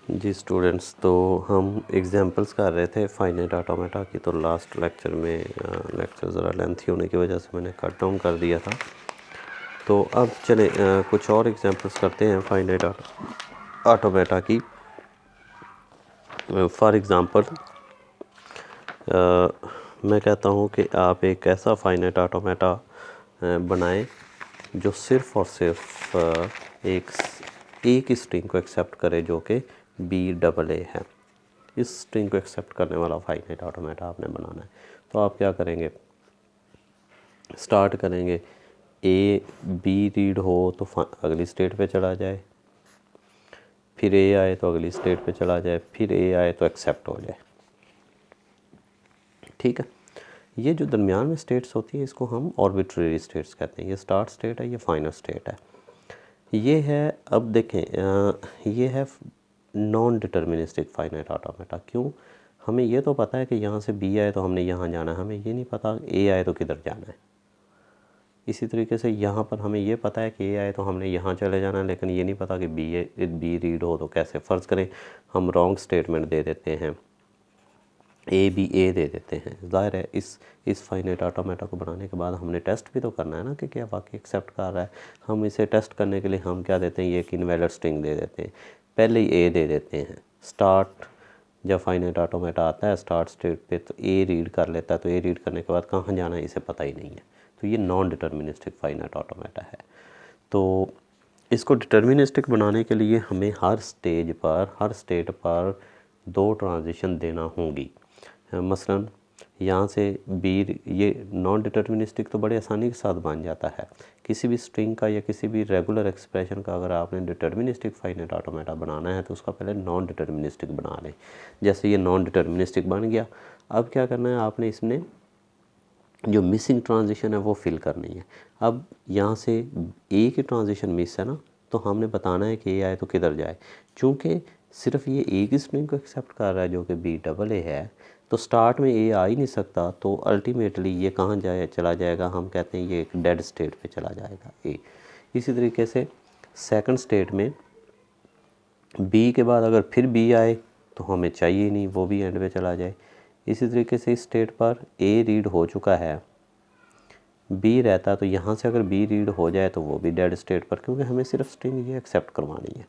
जी students, तो हम examples कर रहे थे फाइनाइट ऑटोमेटा की। तो लास्ट लेक्चर में लेक्चर ज़रा लेंथी होने की वजह से मैंने कट डाउन कर दिया था। तो अब चले कुछ और एग्जांपल्स करते हैं फाइनाइट ऑटोमेटा की। फॉर एग्ज़ाम्पल मैं कहता हूँ कि आप एक ऐसा फाइनाइट ऑटोमेटा बनाएं जो सिर्फ़ और सिर्फ एक ही स्ट्रिंग को एक्सेप्ट करे, जो कि BAA है। इस स्ट्रिंग को एक्सेप्ट करने वाला फाइनाइट ऑटोमेटा आपने बनाना है। तो आप क्या करेंगे, स्टार्ट करेंगे B रीड हो तो अगली स्टेट पे चला जाए, फिर A आए तो अगली स्टेट पे चला जाए, फिर A आए तो एक्सेप्ट हो जाए। ठीक है, ये जो दरमियान में स्टेट्स होती हैं इसको हम ऑर्बिट्रेरी स्टेट्स कहते हैं। ये स्टार्ट स्टेट है, ये फाइनल स्टेट है। ये है, अब देखें, ये है नॉन डिटर्मिनिस्टिक फाइनाइट ऑटोमेटा। क्यों? हमें ये तो पता है कि यहाँ से B आए तो हमने यहाँ जाना है, हमें ये नहीं पता A आए तो किधर जाना है। इसी तरीके से यहाँ पर हमें ये पता है कि A आए तो हमने यहाँ चले जाना है, लेकिन ये नहीं पता कि B रीड हो तो कैसे। फ़र्ज़ करें हम रॉन्ग स्टेटमेंट दे देते हैं, A दे देते हैं। ज़ाहिर है इस फाइनाइट ऑटोमेटा को बनाने के बाद हमने टेस्ट भी तो करना है ना कि क्या वाकई एक्सेप्ट कर रहा है। हम इसे टेस्ट करने के लिए हम क्या देते हैं, ये एक इनवैलिड स्ट्रिंग दे देते हैं, पहले ही A दे देते हैं। स्टार्ट जब फाइनाइट ऑटोमेटा आता है स्टार्ट स्टेट पे तो A रीड कर लेता है, तो A रीड करने के बाद कहाँ जाना है इसे पता ही नहीं है। तो ये नॉन डिटर्मिनिस्टिक फाइनाइट ऑटोमेटा है। तो इसको डिटर्मिनिस्टिक बनाने के लिए हमें हर स्टेट पर 2 ट्रांजिशन देना होंगी। मसलन यहाँ से ये नॉन डिटर्मिनिस्टिक तो बड़े आसानी के साथ बन जाता है। किसी भी स्ट्रिंग का या किसी भी रेगुलर एक्सप्रेशन का अगर आपने डिटर्मिनिस्टिक फाइनाइट ऑटोमेटा बनाना है तो उसका पहले नॉन डिटर्मिनिस्टिक बना लें। जैसे ये नॉन डिटर्मिनिस्टिक बन गया, अब क्या करना है, आपने इसमें जो मिसिंग ट्रांजिशन है वो फिल करनी है। अब यहाँ से A की ट्रांजिशन मिस है ना, तो हमने बताना है कि A आए तो किधर जाए। चूँकि सिर्फ ये A की स्ट्रिंग को एक्सेप्ट कर रहा है जो कि BAA है, तो स्टार्ट में A आ ही नहीं सकता, तो अल्टीमेटली ये कहाँ चला जाएगा, हम कहते हैं ये एक डेड स्टेट पे चला जाएगा A। इसी तरीके से सेकंड स्टेट में B के बाद अगर फिर B आए तो हमें चाहिए नहीं, वो भी एंड पे चला जाए। इसी तरीके से इस स्टेट पर A रीड हो चुका है, B रहता, तो यहाँ से अगर B रीड हो जाए तो वो भी डेड स्टेट पर, क्योंकि हमें सिर्फ स्ट्रिंग ये एक्सेप्ट करवानी है।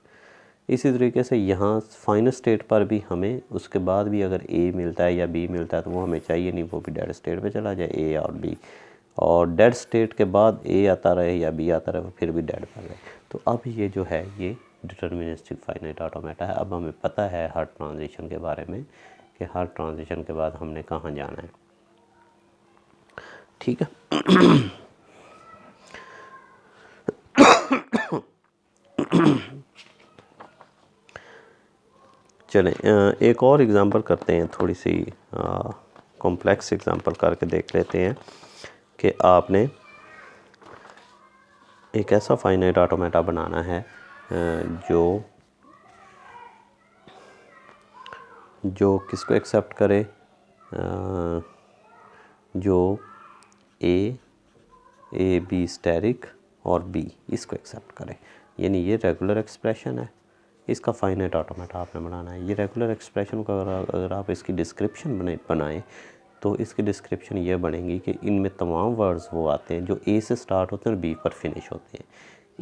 इसी तरीके से यहाँ फाइनल स्टेट पर भी हमें उसके बाद भी अगर A मिलता है या B मिलता है तो वो हमें चाहिए नहीं, वो भी डेड स्टेट पे चला जाए, A और B। और डेड स्टेट के बाद A आता रहे या B आता रहे, फिर भी डेड पर रहे। तो अब ये जो है ये डिटर्मिनिस्टिक फाइनाइट ऑटोमेटा है। अब हमें पता है हर ट्रांजिशन के बारे में कि हर ट्रांजिशन के बाद हमने कहाँ जाना है। ठीक है। चलें एक और एग्ज़ाम्पल करते हैं, थोड़ी सी कॉम्प्लेक्स एग्ज़ाम्पल करके देख लेते हैं कि आपने एक ऐसा फाइनाइट ऑटोमेटा बनाना है जो किसको एक्सेप्ट करे, जो ए बी स्टेरिक और B इसको एक्सेप्ट करे। यानी ये रेगुलर एक्सप्रेशन है, इसका फाइनाइट ऑटोमेटा आपने बनाना है। ये रेगुलर एक्सप्रेशन को अगर आप इसकी डिस्क्रिप्शन बनाएं तो इसकी डिस्क्रिप्शन ये बनेगी कि इनमें तमाम वर्ड्स वो आते हैं जो A से स्टार्ट होते हैं और B पर फिनिश होते हैं।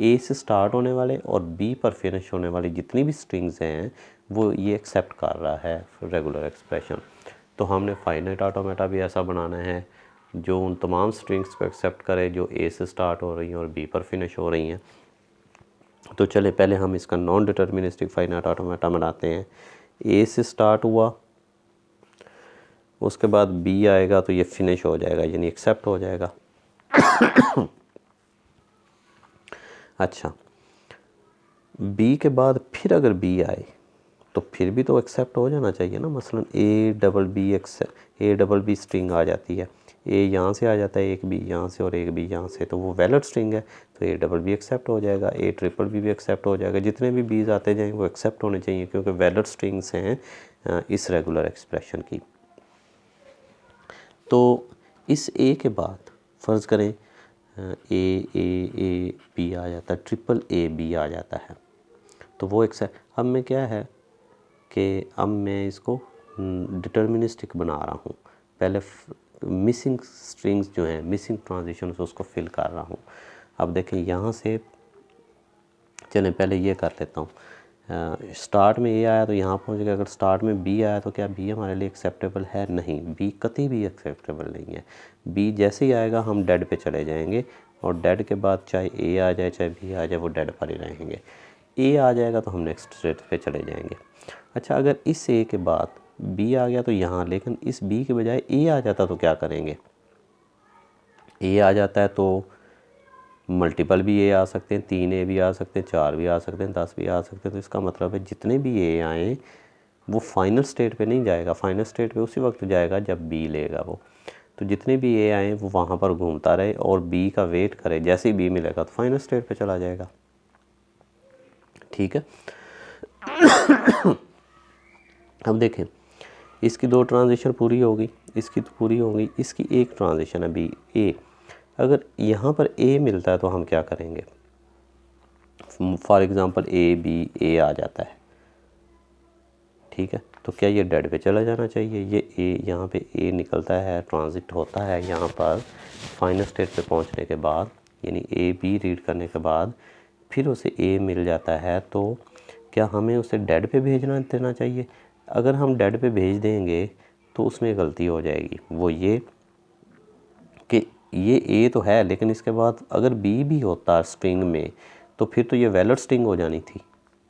A से स्टार्ट होने वाले और B पर फिनिश होने वाली जितनी भी स्ट्रिंग्स हैं वो ये एक्सेप्ट कर रहा है रेगुलर एक्सप्रेशन। तो हमने फाइनाइट ऑटोमेटा भी ऐसा बनाना है जो उन तमाम स्ट्रिंग्स को एक्सेप्ट करे जो A से स्टार्ट हो रही हैं और B पर फिनिश हो रही हैं। तो चले पहले हम इसका नॉन डिटर्मिनिस्टिक फाइनाइट ऑटोमेटा बनाते हैं। A से स्टार्ट हुआ, उसके बाद B आएगा तो ये फिनिश हो जाएगा, यानी एक्सेप्ट हो जाएगा। अच्छा, B के बाद फिर अगर B आए तो फिर भी तो एक्सेप्ट हो जाना चाहिए ना। मसलन A डबल बी स्ट्रिंग आ जाती है, A यहाँ से आ जाता है, एक B यहाँ से और एक B यहाँ से, तो वो वैलिड स्ट्रिंग है, तो A डबल बी एक्सेप्ट हो जाएगा, A ट्रिपल बी भी एक्सेप्ट हो जाएगा। जितने भी B's आते जाएंगे वो एक्सेप्ट होने चाहिए, क्योंकि वैलिड स्ट्रिंग्स हैं इस रेगुलर एक्सप्रेशन की। तो इस A के बाद फ़र्ज़ करें A B आ जाता है, ट्रिपल A B आ जाता है, तो वो एक्सेप्ट। अब में क्या है, कि अब मैं इसको डिटर्मिनिस्टिक बना रहा हूँ। पहले मिसिंग स्ट्रिंग्स जो हैं, मिसिंग ट्रांजिशंस, उसको फिल कर रहा हूँ। अब देखें यहाँ से, चलें पहले ये कर लेता हूँ। स्टार्ट में ए आया तो यहाँ पहुँच गया। अगर स्टार्ट में बी आया तो क्या बी हमारे लिए एक्सेप्टेबल है? नहीं, बी कतई भी एक्सेप्टेबल नहीं है। बी जैसे ही आएगा हम डेड पे चले जाएंगे, और डेड के बाद चाहे ए आ जाए चाहे बी आ जाए वो डेड पर ही रहेंगे। ए आ जाएगा तो हम नेक्स्ट स्टेट पे चले जाएंगे। अच्छा, अगर इस ए के बाद बी आ गया तो यहाँ, लेकिन इस बी के बजाय ए आ जाता तो क्या करेंगे? ए आ जाता है तो मल्टीपल भी ए आ सकते हैं, 3 ए भी आ सकते हैं, 4 भी आ सकते हैं, 10 भी आ सकते हैं। तो इसका मतलब है जितने भी ए आए वो फाइनल स्टेट पे नहीं जाएगा, फाइनल स्टेट पे उसी वक्त जाएगा जब बी लेगा वो। तो जितने भी ए आए वो वहाँ पर घूमता रहे और बी का वेट करे, जैसे ही बी मिलेगा तो फाइनल स्टेट पे चला जाएगा। ठीक है। अब देखें, इसकी 2 ट्रांजिशन पूरी होगी, इसकी तो पूरी होगी, इसकी एक ट्रांजिशन है बी ए। अगर यहाँ पर ए मिलता है तो हम क्या करेंगे? फॉर एग्ज़ाम्पल ए बी ए आ जाता है, ठीक है, तो क्या ये डेड पे चला जाना चाहिए? ये ए, यहाँ पे ए निकलता है, ट्रांजिट होता है यहाँ पर फाइनल स्टेट पे पहुँचने के बाद, यानी ए बी रीड करने के बाद फिर उसे ए मिल जाता है, तो क्या हमें उसे डेड पे भेजना देना चाहिए? अगर हम डेड पे भेज देंगे तो उसमें गलती हो जाएगी। वो ये कि ये ए तो है, लेकिन इसके बाद अगर बी भी होता स्ट्रिंग में तो फिर तो ये वैलिड स्ट्रिंग हो जानी थी।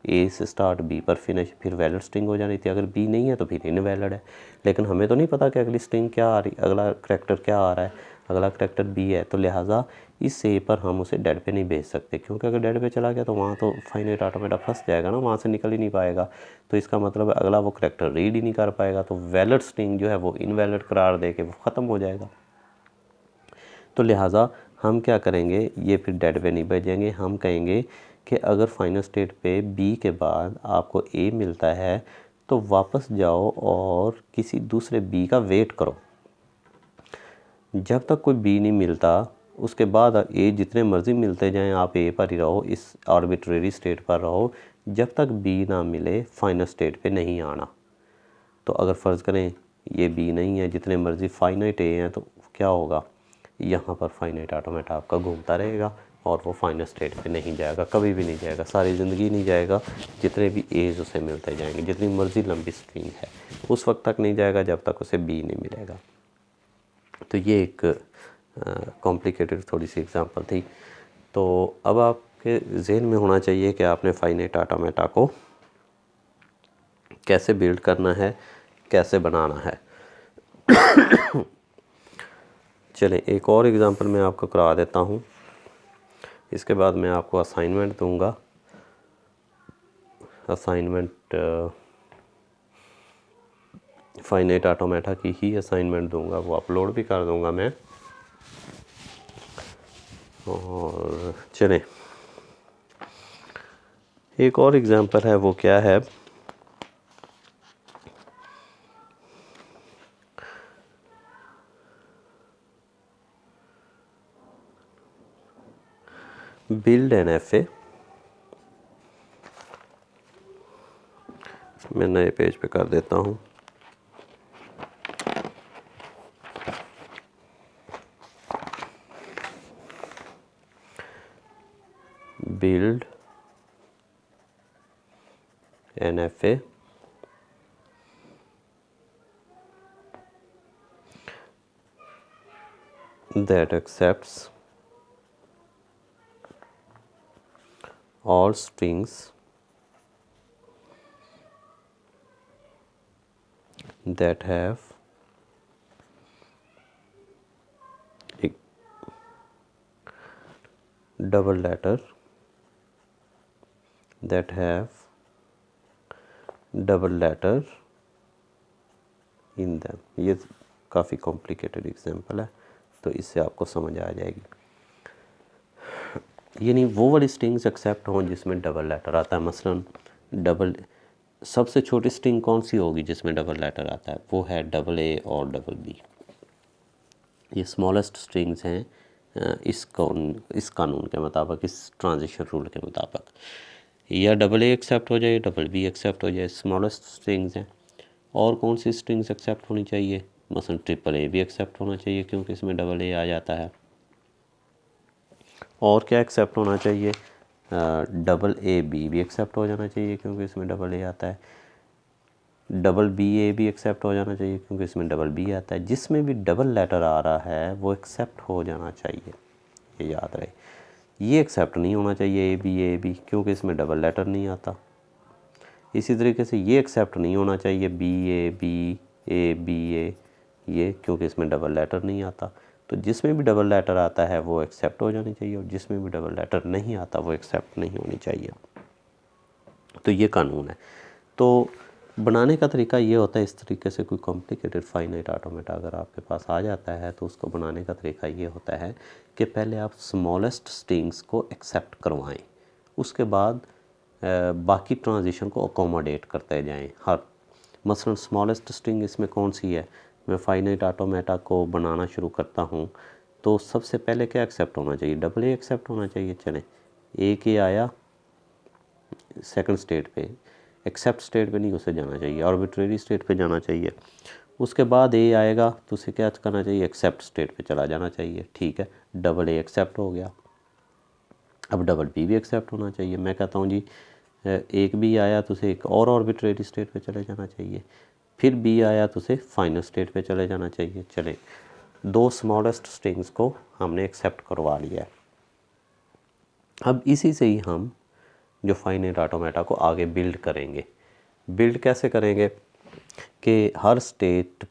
ए से स्टार्ट बी पर फिनिश, फिर वैलिड स्ट्रिंग हो जानी थी। अगर बी नहीं है तो फिर इनवैलिड है। लेकिन हमें तो नहीं पता कि अगली स्ट्रिंग क्या आ रही, अगला करैक्टर क्या आ रहा है। अगला करैक्टर बी है, तो लिहाजा इस ए पर हम उसे डेड पे नहीं भेज सकते, क्योंकि अगर डेड पे चला गया तो वहाँ तो फाइनाइट ऑटोमेटा फंस जाएगा ना, वहाँ से निकल ही नहीं पाएगा। तो इसका मतलब है अगला वो करैक्टर रीड ही नहीं कर पाएगा, तो वैलिड स्ट्रिंग जो है वो इनवैलिड करार दे के वो ख़त्म हो जाएगा। तो लिहाजा हम क्या करेंगे, ये फिर डेड पे नहीं भेजेंगे। हम कहेंगे कि अगर फाइनल स्टेट पे बी के बाद आपको ए मिलता है तो वापस जाओ और किसी दूसरे बी का वेट करो। जब तक कोई बी नहीं मिलता उसके बाद ए जितने मर्ज़ी मिलते जाएं, आप ए पर ही रहो, इस आर्बिट्रेरी स्टेट पर रहो। जब तक बी ना मिले फाइनल स्टेट पे नहीं आना। तो अगर फ़र्ज़ करें ये बी नहीं है, जितने मर्ज़ी फाइनाइट ए हैं, तो क्या होगा? यहाँ पर फाइनाइट ऑटोमेटा आपका घूमता रहेगा और वो फाइनल स्टेट पे नहीं जाएगा, कभी भी नहीं जाएगा, सारी ज़िंदगी नहीं जाएगा। जितने भी एज उसे मिलते जाएंगे, जितनी मर्ज़ी लंबी स्ट्रिंग है, उस वक्त तक नहीं जाएगा जब तक उसे बी नहीं मिलेगा। तो ये एक कॉम्प्लिकेटेड थोड़ी सी एग्जांपल थी। तो अब आपके जहन में होना चाहिए कि आपने फाइनाइट ऑटोमेटा को कैसे बिल्ड करना है, कैसे बनाना है। चलें एक और एग्ज़ाम्पल मैं आपको करा देता हूँ, इसके बाद मैं आपको असाइनमेंट दूंगा। असाइनमेंट फाइनाइट ऑटोमेटा की ही असाइनमेंट दूंगा, वो अपलोड भी कर दूंगा मैं। और चलें एक और एग्ज़ाम्पल है, वो क्या है, बिल्ड एन एफ-ए। मैं नए पेज पे कर देता हूँ। Build N F A that accepts all strings that have a double letter in them। ये काफ़ी कॉम्प्लिकेटेड एग्जांपल है, तो इससे आपको समझ आ जाएगी। यानी वो वाली स्ट्रिंग्स एक्सेप्ट हों जिसमें डबल लेटर आता है। मसलन डबल, सबसे छोटी स्ट्रिंग कौन सी होगी जिसमें डबल लेटर आता है? वो है डबल ए और डबल बी। ये स्मॉलेस्ट स्ट्रिंग्स हैं इस कानून के मुताबिक, इस ट्रांजिशन रूल के मुताबिक। या डबल ए एक्सेप्ट हो जाए, डबल बी एक्सेप्ट हो जाए, स्मॉलेस्ट स्ट्रिंग्स हैं। और कौन सी स्ट्रिंग्स एक्सेप्ट होनी चाहिए? मसलन ट्रिपल ए भी एक्सेप्ट होना चाहिए क्योंकि इसमें डबल ए आ जाता है। और क्या एक्सेप्ट होना चाहिए? डबल ए बी भी एक्सेप्ट हो जाना चाहिए क्योंकि इसमें डबल ए आता है। डबल बी ए भी एक्सेप्ट हो जाना चाहिए क्योंकि इसमें डबल बी आता है। जिसमें भी डबल लेटर आ रहा है वो एक्सेप्ट हो जाना चाहिए, ये याद रहे। ये एक्सेप्ट नहीं होना चाहिए ए बी क्योंकि इसमें डबल लेटर नहीं आता। इसी तरीके से ये एक्सेप्ट नहीं होना चाहिए बी ए ये क्योंकि इसमें डबल लेटर नहीं आता। तो जिसमें भी डबल लेटर आता है वो एक्सेप्ट हो जानी चाहिए और जिसमें भी डबल लेटर नहीं आता वो एक्सेप्ट नहीं होनी चाहिए। तो ये कानून है। तो बनाने का तरीका ये होता है, इस तरीके से कोई कॉम्प्लिकेटेड फाइनाइट ऑटोमेटा अगर आपके पास आ जाता है तो उसको बनाने का तरीका ये होता है कि पहले आप स्मॉलेस्ट स्ट्रिंग्स को एक्सेप्ट करवाएं, उसके बाद बाकी ट्रांजिशन को अकोमोडेट करते जाएं। हर मसलन स्मॉलेस्ट स्ट्रिंग इसमें कौन सी है? मैं फाइनाइट ऑटोमेटा को बनाना शुरू करता हूँ तो सबसे पहले क्या एक्सेप्ट होना चाहिए? डबल ए एक्सेप्ट होना चाहिए। चलें, ए के आया सेकंड स्टेट पे, एक्सेप्ट स्टेट पे नहीं उसे जाना चाहिए, आर्बिट्रेरी स्टेट पे जाना चाहिए। उसके बाद ए आएगा तो उसे क्या करना चाहिए? एक्सेप्ट स्टेट पे चला जाना चाहिए। ठीक है, डबल ए एक्सेप्ट हो गया, अब डबल बी भी एक्सेप्ट होना चाहिए। मैं कहता हूँ जी एक बी आया तो उसे एक और आर्बिट्रेरी स्टेट पे चले जाना चाहिए, फिर बी आया तो उसे फाइनल स्टेट पे चले जाना चाहिए। चलें, दो स्मॉलेस्ट स्ट्रिंग्स को हमने एक्सेप्ट करवा लिया है। अब इसी से ही हम जो फाइनाइट ऑटोमेटा को आगे बिल्ड करेंगे। बिल्ड कैसे करेंगे कि हर स्टेट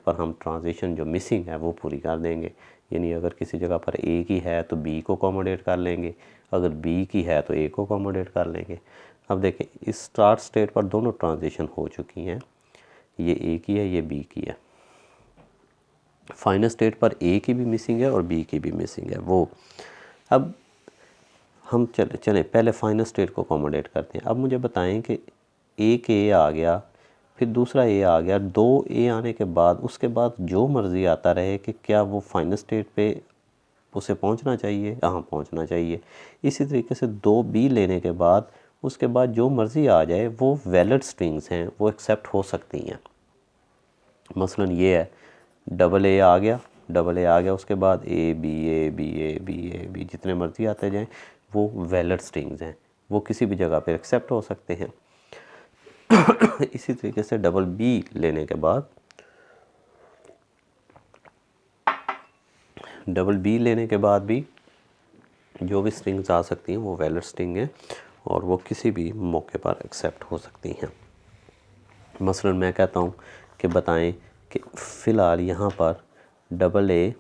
पर हम ट्रांजिशन जो मिसिंग है वो पूरी कर देंगे। यानी अगर किसी जगह पर ए की है तो बी को अकोमोडेट कर लेंगे, अगर बी की है तो ए को अकोमोडेट कर लेंगे। अब देखें, इस स्टार्ट स्टेट पर दोनों ट्रांजिशन हो चुकी हैं, ये ए की है, ये बी की है। फाइनल स्टेट पर ए की भी मिसिंग है और बी की भी मिसिंग है वो। अब हम चले पहले फाइनल स्टेट को अकोमोडेट करते हैं। अब मुझे बताएं कि एक ए आ गया, फिर दूसरा ए आ गया, दो ए आने के बाद उसके बाद जो मर्ज़ी आता रहे कि क्या वो फाइनल स्टेट पे उसे पहुंचना चाहिए? हाँ, पहुंचना चाहिए। इसी तरीके से दो बी लेने के बाद उसके बाद जो मर्ज़ी आ जाए वो वैलिड स्ट्रिंग्स हैं, वो एक्सेप्ट हो सकती हैं। मसलन ये है, डबल ए आ गया, उसके बाद ए बी जितने मर्ज़ी आते जाएँ वो वैलिड स्ट्रिंग्स हैं, वो किसी भी जगह पर एक्सेप्ट हो सकते हैं। इसी तरीके से डबल बी लेने के बाद भी जो भी स्ट्रिंग्स आ सकती हैं वो वैलिड स्ट्रिंग हैं और वो किसी भी मौके पर एक्सेप्ट हो सकती हैं। मसलन मैं कहता हूँ कि बताएं कि फ़िलहाल यहाँ पर डबल ए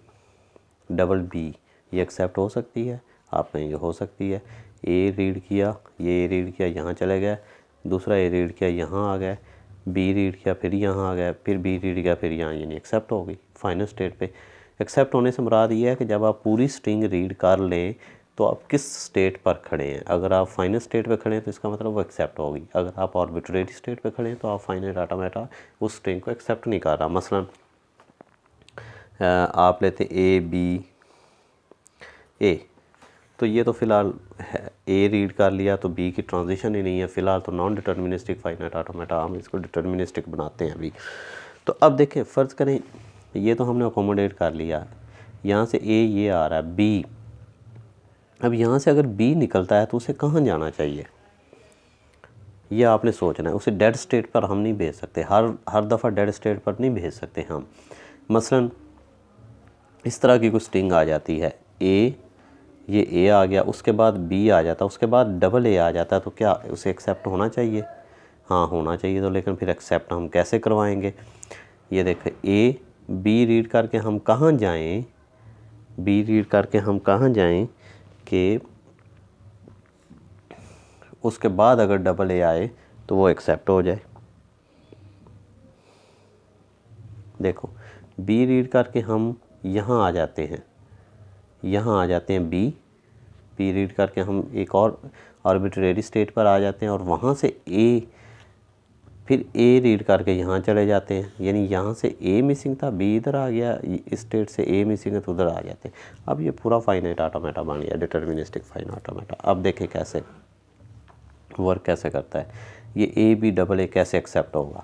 डबल बी ये एक्सेप्ट हो सकती है? आप कहेंगे हो सकती है। ए रीड किया, ये रीड किया, यहाँ चले गए, दूसरा ए रीड किया, यहाँ आ गए, बी रीड किया, फिर यहाँ आ गया, फिर बी रीड किया, फिर यहाँ, यानी एक्सेप्ट हो गई फाइनल स्टेट पे। एक्सेप्ट होने से मुराद ये है कि जब आप पूरी स्ट्रिंग रीड कर लें तो आप किस स्टेट पर खड़े हैं। अगर आप फाइनल स्टेट पे खड़े हैं तो इसका मतलब वो एक्सेप्ट होगी। अगर आप आर्बिट्रेरी स्टेट पे खड़े हैं तो आप फाइनल ऑटोमेटा उस स्ट्रिंग को एक्सेप्ट नहीं कर रहा। मसलन आप लेते ए बी ए, तो ये तो फ़िलहाल है, ए रीड कर लिया तो बी की ट्रांजिशन ही नहीं है फ़िलहाल, तो नॉन डिटर्मिनिस्टिक फाइनाइट ऑटोमेटा, हम इसको डिटर्मिनिस्टिक बनाते हैं अभी। तो अब देखें, फ़र्ज़ करें ये तो हमने अकोमोडेट कर लिया, यहाँ से ए ये आ रहा है बी, अब यहाँ से अगर बी निकलता है तो उसे कहाँ जाना चाहिए ये आपने सोचना है। उसे डेड स्टेट पर हम नहीं भेज सकते, हर दफ़ा डेड स्टेट पर नहीं भेज सकते हम। मसलन इस तरह की कुछ स्ट्रिंग आ जाती है, ये ए आ गया, उसके बाद बी आ जाता, उसके बाद डबल ए आ जाता, तो क्या उसे एक्सेप्ट होना चाहिए? हाँ, होना चाहिए। तो लेकिन फिर एक्सेप्ट हम कैसे करवाएंगे? ये देखें, ए बी रीड करके हम कहाँ जाएं कि उसके बाद अगर डबल ए आए तो वो एक्सेप्ट हो जाए। देखो, बी रीड करके हम यहाँ आ जाते हैं, बी रीड करके हम एक और आर्बिट्रेरी स्टेट पर आ जाते हैं और वहाँ से फिर ए रीड करके यहाँ चले जाते हैं। यानी यहाँ से ए मिसिंग था, बी इधर आ गया, इस स्टेट से ए मिसिंग है तो उधर आ जाते हैं। अब ये पूरा फाइनाइट ऑटोमेटा बन गया, डिटर्मिनिस्टिक फाइनाइट ऑटोमेटा। अब देखें कैसे, वर्क कैसे करता है। ये ए बी डबल ए कैसे एक्सेप्ट होगा,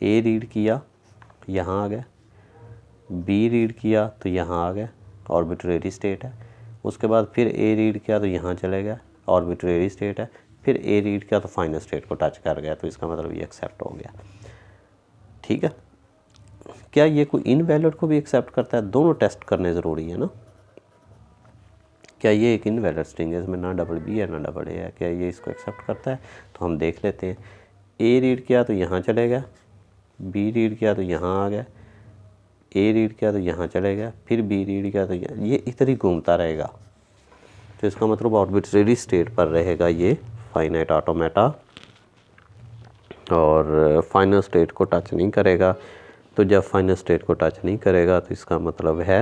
ए रीड किया यहाँ आ गया, बी रीड किया तो यहाँ आ गया, आर्बिट्रेरी स्टेट है। उसके बाद फिर ए रीड किया तो यहाँ चले गया, आर्बिट्रेरी स्टेट है। फिर ए रीड किया तो फाइनल स्टेट को टच कर गया, तो इसका मतलब ये एक्सेप्ट हो गया। ठीक है, क्या ये कोई इनवैलिड को भी एक्सेप्ट करता है? दोनों टेस्ट करने ज़रूरी है ना। क्या ये एक इनवैलिड स्ट्रिंग है, इसमें ना डबल बी है ना डबल ए है, क्या ये इसको एक्सेप्ट करता है? तो हम देख लेते हैं। ए रीड किया तो यहाँ चले गया, बी रीड किया तो यहाँ आ गया, ए रीड किया तो यहाँ चले गया, फिर बी रीड किया तो ये इधर ही घूमता रहेगा। तो इसका मतलब आर्बिट्रेरी स्टेट पर रहेगा ये फाइनाइट ऑटोमेटा, और फाइनल स्टेट को टच नहीं करेगा। तो जब फाइनल स्टेट को टच नहीं करेगा तो इसका मतलब है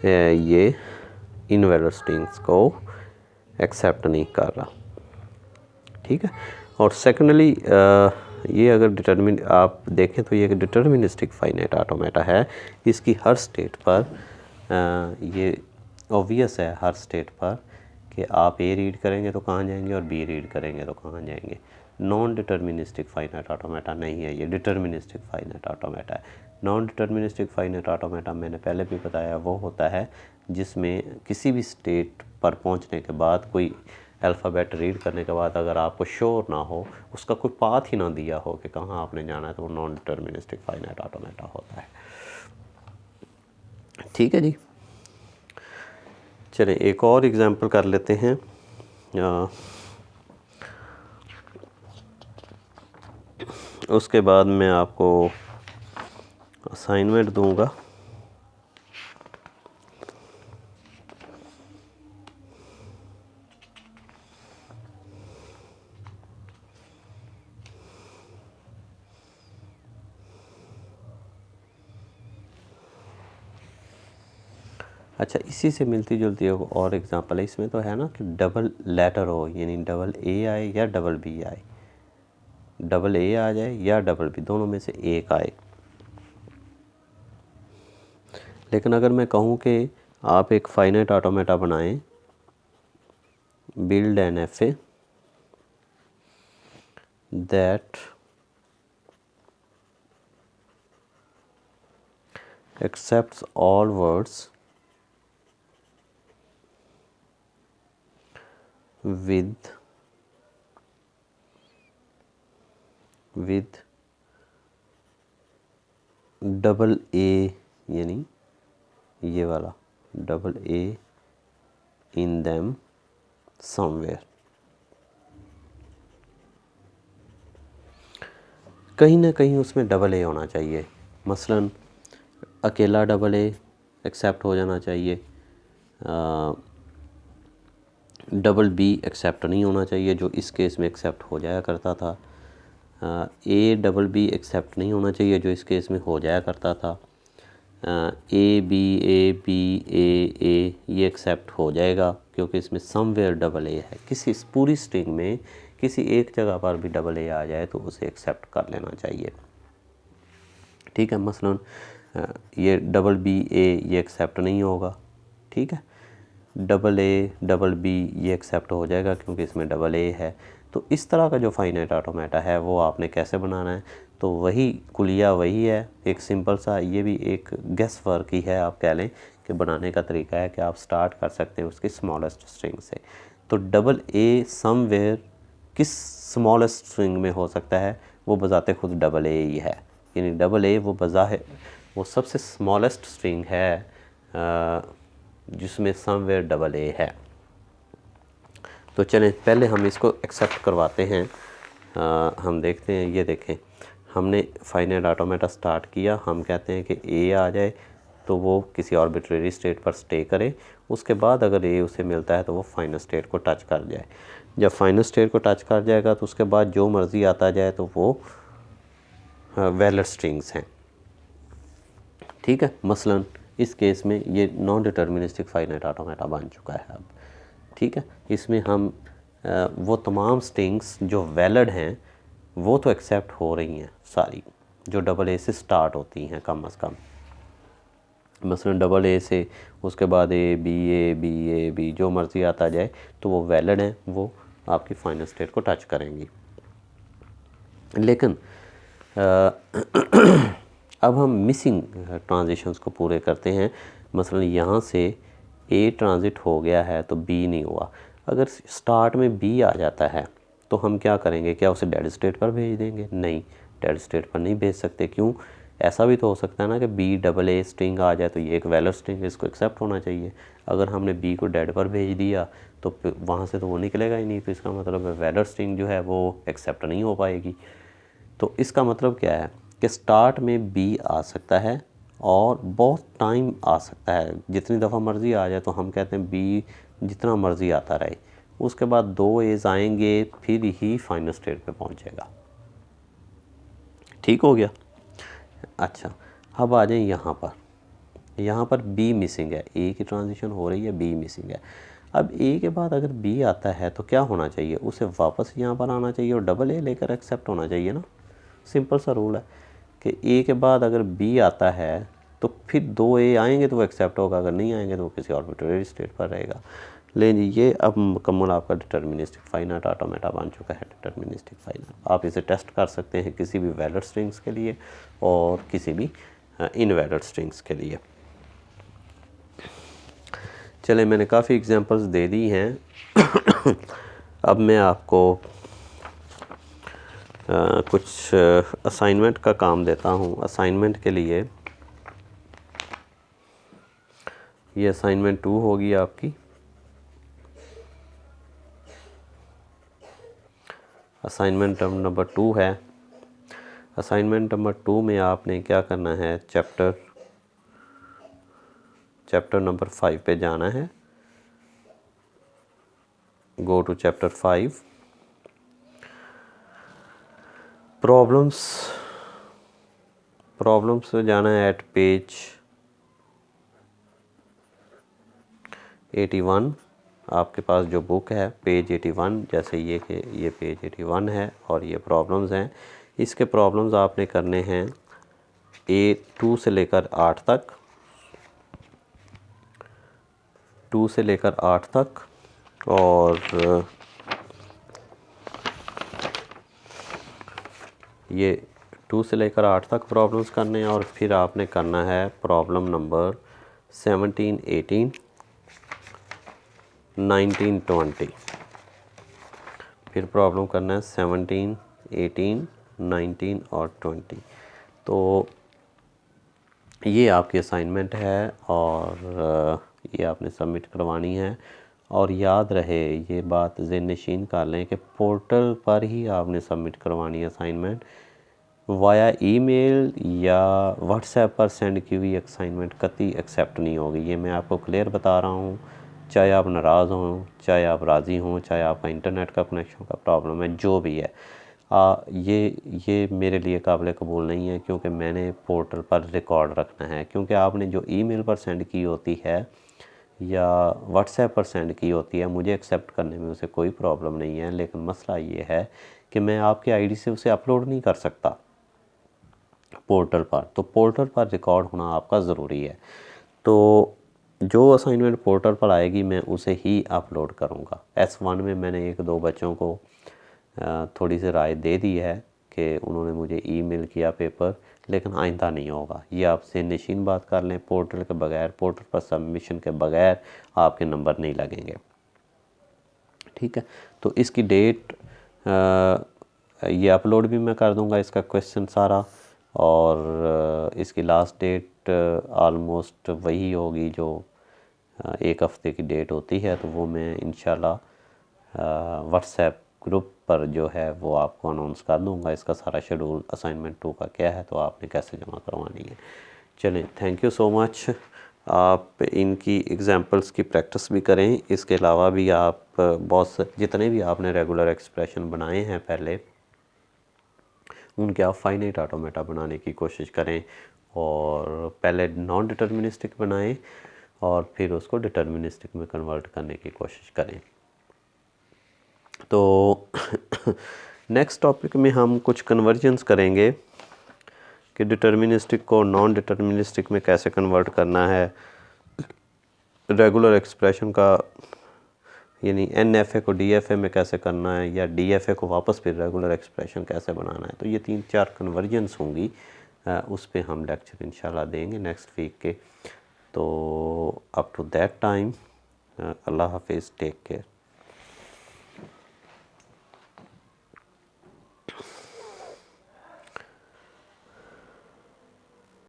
ये इनवैलिड स्ट्रिंग्स को एक्सेप्ट नहीं कर रहा। ठीक है, और सेकेंडली ये अगर डिटर्मिन आप देखें तो ये एक डिटर्मिनिस्टिक फाइनाइट ऑटोमेटा है। इसकी हर स्टेट पर ये ऑब्वियस है हर स्टेट पर कि आप ए रीड करेंगे तो कहाँ जाएंगे और बी रीड करेंगे तो कहाँ जाएंगे। नॉन डिटर्मिनिस्टिक फाइनाइट ऑटोमेटा नहीं है, ये डिटर्मिनिस्टिक फाइनाइट ऑटोमेटा है। नॉन डिटर्मिनिस्टिक फाइनाइट ऑटोमेटा मैंने पहले भी बताया वो होता है जिसमें किसी भी स्टेट पर पहुंचने के बाद कोई अल्फ़ाबेट रीड करने के बाद अगर आपको श्योर ना हो, उसका कोई पाथ ही ना दिया हो कि कहाँ आपने जाना है, तो वो नॉन डिटर्मिनिस्टिक फाइनाइट ऑटोमेटा होता है। ठीक है जी, चलें एक और एग्जांपल कर लेते हैं। उसके बाद मैं आपको असाइनमेंट दूंगा। अच्छा, इसी से मिलती जुलती है और एग्जांपल है। इसमें तो है ना कि डबल लेटर हो, यानी डबल ए आए या डबल बी आए, डबल ए आ जाए या डबल बी, दोनों में से एक आए। लेकिन अगर मैं कहूँ कि आप एक फाइनाइट ऑटोमेटा बनाएं, build an F A that accepts all words with double A, यानी ये वाला double A in them somewhere. कहीं ना कहीं उसमें डबल ए होना चाहिए। मसलन अकेला डबल ए एक्सेप्ट हो जाना चाहिए, डबल बी एक्सेप्ट नहीं होना चाहिए जो इस केस में एक्सेप्ट हो जाया करता था। ए डबल बी एक्सेप्ट नहीं होना चाहिए जो इस केस में हो जाया करता था। ए बी ए ये एक्सेप्ट हो जाएगा क्योंकि इसमें समवेयर डबल ए है। किसी पूरी स्ट्रिंग में किसी एक जगह पर भी डबल ए आ जाए तो उसे एक्सेप्ट कर लेना चाहिए। ठीक है, मसलन ये डबल बी ए ये एक्सेप्ट नहीं होगा। ठीक है, डबल ए डबल बी ये एक्सेप्ट हो जाएगा क्योंकि इसमें डबल ए है। तो इस तरह का जो फाइनाइट ऑटोमेटा है वो आपने कैसे बनाना है, तो वही कुलिया वही है, एक सिंपल सा, ये भी एक गेस वर्क ही है, आप कह लें कि बनाने का तरीका है कि आप स्टार्ट कर सकते हैं उसकी स्मॉलेस्ट स्ट्रिंग से। तो डबल ए समवेयर किस स्मॉलेस्ट स्ट्रिंग में हो सकता है, वो बजाते खुद डबल ए ही है, यानी डबल ए वो बज़ाहिर वो सबसे स्मॉलेस्ट स्ट्रिंग है जिसमें समवेयर डबल ए है। तो चलें पहले हम इसको एक्सेप्ट करवाते हैं। हम देखते हैं, ये देखें हमने फाइनाइट ऑटोमेटा स्टार्ट किया। हम कहते हैं कि ए आ जाए तो वो किसी आर्बिट्रेरी स्टेट पर स्टे करे, उसके बाद अगर ए उसे मिलता है तो वो फाइनल स्टेट को टच कर जाए। जब फाइनल स्टेट को टच कर जाएगा तो उसके बाद जो मर्ज़ी आता जाए तो वो वैलिड स्ट्रिंग्स हैं। ठीक है, मसलन इस केस में ये नॉन डिटर्मिनिस्टिक फाइनाइट ऑटोमेटा बन चुका है अब। ठीक है, इसमें हम वो तमाम स्ट्रिंग्स जो वैलिड हैं वो तो एक्सेप्ट हो रही हैं सारी, जो डबल ए से स्टार्ट होती हैं कम अज़ कम। मसलन डबल ए से उसके बाद ए बी जो मर्ज़ी आता जाए तो वो वैलिड हैं, वो आपकी फाइनल स्टेट को टच करेंगी। लेकिन अब हम मिसिंग ट्रांजिशंस को पूरे करते हैं। मसलन यहाँ से ए ट्रांजिट हो गया है तो बी नहीं हुआ। अगर स्टार्ट में बी आ जाता है तो हम क्या करेंगे, क्या उसे डेड स्टेट पर भेज देंगे? नहीं, डेड स्टेट पर नहीं भेज सकते। क्यों? ऐसा भी तो हो सकता है ना कि बी डबल ए स्ट्रिंग आ जाए तो ये एक वैलिड स्ट्रिंग है, इसको एक्सेप्ट होना चाहिए। अगर हमने बी को डेड पर भेज दिया तो वहाँ से तो वो निकलेगा ही नहीं, तो इसका मतलब है वैलिड स्ट्रिंग जो है वो एक्सेप्ट नहीं हो पाएगी। तो इसका मतलब क्या है कि स्टार्ट में बी आ सकता है और बहुत टाइम आ सकता है, जितनी दफ़ा मर्ज़ी आ जाए तो हम कहते हैं बी जितना मर्ज़ी आता रहे। उसके बाद 2 एज आएंगे फिर ही फाइनल स्टेट पे पहुंचेगा। ठीक हो गया। अच्छा, अब आ जाए यहाँ पर बी मिसिंग है, ए की ट्रांजिशन हो रही है, बी मिसिंग है। अब ए के बाद अगर बी आता है तो क्या होना चाहिए, उसे वापस यहाँ पर आना चाहिए और डबल ए लेकर एक्सेप्ट होना चाहिए ना। सिंपल सा रूल है कि ए के बाद अगर बी आता है तो फिर 2 ए आएंगे तो वो एक्सेप्ट होगा, अगर नहीं आएंगे तो वो किसी आर्बिट्रेरी स्टेट पर रहेगा। लेकिन ये अब मुकम्मल आपका डिटर्मिनिस्टिक फाइनाइट ऑटोमेटा बन चुका है। डिटर्मिनिस्टिक फाइनाइट आप इसे टेस्ट कर सकते हैं किसी भी वैलिड स्ट्रिंग्स के लिए और किसी भी इनवैलिड स्ट्रिंग्स के लिए। चले, मैंने काफ़ी एग्जांपल्स दे दी हैं। अब मैं आपको कुछ असाइनमेंट का काम देता हूँ। असाइनमेंट के लिए ये असाइनमेंट 2 होगी आपकी। असाइनमेंट नंबर 2 है। असाइनमेंट नंबर 2 में आपने क्या करना है, चैप्टर नंबर 5 पे जाना है। Go to chapter 5। प्रॉब्लम्स पे जाना है एट पेज 81। आपके पास जो बुक है पेज 81, जैसे ये कि ये पेज 81 है और ये प्रॉब्लम्स हैं। इसके प्रॉब्लम्स आपने करने हैं A2 से लेकर 8 तक, 2 से लेकर 8 तक, और ये 2 से लेकर 8 तक प्रॉब्लम्स करने हैं। और फिर आपने करना है प्रॉब्लम नंबर 17, 18, 19, 20। फिर प्रॉब्लम करना है 17, 18, 19 और 20। तो ये आपकी असाइनमेंट है और ये आपने सबमिट करवानी है। और याद रहे, ये बात ज़हन-नशीन कर लें कि पोर्टल पर ही आपने सबमिट करवानी है असाइनमेंट। वाया ईमेल या व्हाट्सएप पर सेंड की हुई असाइनमेंट कतई एक्सेप्ट नहीं होगी। ये मैं आपको क्लियर बता रहा हूँ। चाहे आप नाराज़ हों, चाहे आप राज़ी हों, चाहे आपका इंटरनेट का कनेक्शन का प्रॉब्लम है, जो भी है, ये मेरे लिए काबिल कबूल नहीं है, क्योंकि मैंने पोर्टल पर रिकॉर्ड रखना है। क्योंकि आपने जो ईमेल पर सेंड की होती है या व्हाट्सएप पर सेंड की होती है, मुझे एक्सेप्ट करने में उसे कोई प्रॉब्लम नहीं है। लेकिन मसला ये है कि मैं आपके आईडी से उसे अपलोड नहीं कर सकता पोर्टल पर। तो पोर्टल पर रिकॉर्ड होना आपका ज़रूरी है। तो जो असाइनमेंट पोर्टल पर आएगी मैं उसे ही अपलोड करूँगा। S1 में मैंने 1-2 बच्चों को थोड़ी सी राय दे दी है कि उन्होंने मुझे ईमेल किया पेपर, लेकिन आइंदा नहीं होगा। ये आपसे निशीन बात कर लें, पोर्टल के बगैर, पोर्टल पर सबमिशन के बगैर आपके नंबर नहीं लगेंगे। ठीक है, तो इसकी डेट ये अपलोड भी मैं कर दूंगा इसका क्वेश्चन सारा, और इसकी लास्ट डेट ऑलमोस्ट वही होगी जो 1 हफ़्ते की डेट होती है। तो वो मैं इंशाल्लाह व्हाट्सएप ग्रुप पर जो है वो आपको अनाउंस कर दूंगा। इसका सारा शेड्यूल असाइनमेंट 2 का क्या है, तो आपने कैसे जमा करवानी है। चलें, थैंक यू सो मच। आप इनकी एग्जांपल्स की प्रैक्टिस भी करें। इसके अलावा भी आप बहुत जितने भी आपने रेगुलर एक्सप्रेशन बनाए हैं पहले, उनके आप फाइनाइट ऑटोमेटा बनाने की कोशिश करें, और पहले नॉन डिटर्मिनिस्टिक बनाएं और फिर उसको डिटर्मिनिस्टिक में कन्वर्ट करने की कोशिश करें। तो नेक्स्ट टॉपिक में हम कुछ कन्वर्जन्स करेंगे कि डिटर्मिनिस्टिक को नॉन डिटर्मिनिस्टिक में कैसे कन्वर्ट करना है, रेगुलर एक्सप्रेशन का यानी NFA को DFA में कैसे करना है, या DFA को वापस फिर रेगुलर एक्सप्रेशन कैसे बनाना है। तो ये 3-4 कन्वर्जन्स होंगी, उस पे हम लेक्चर इंशाल्लाह देंगे नेक्स्ट वीक के। तो अप टू दैट टाइम, अल्लाह हाफिज़, टेक केयर।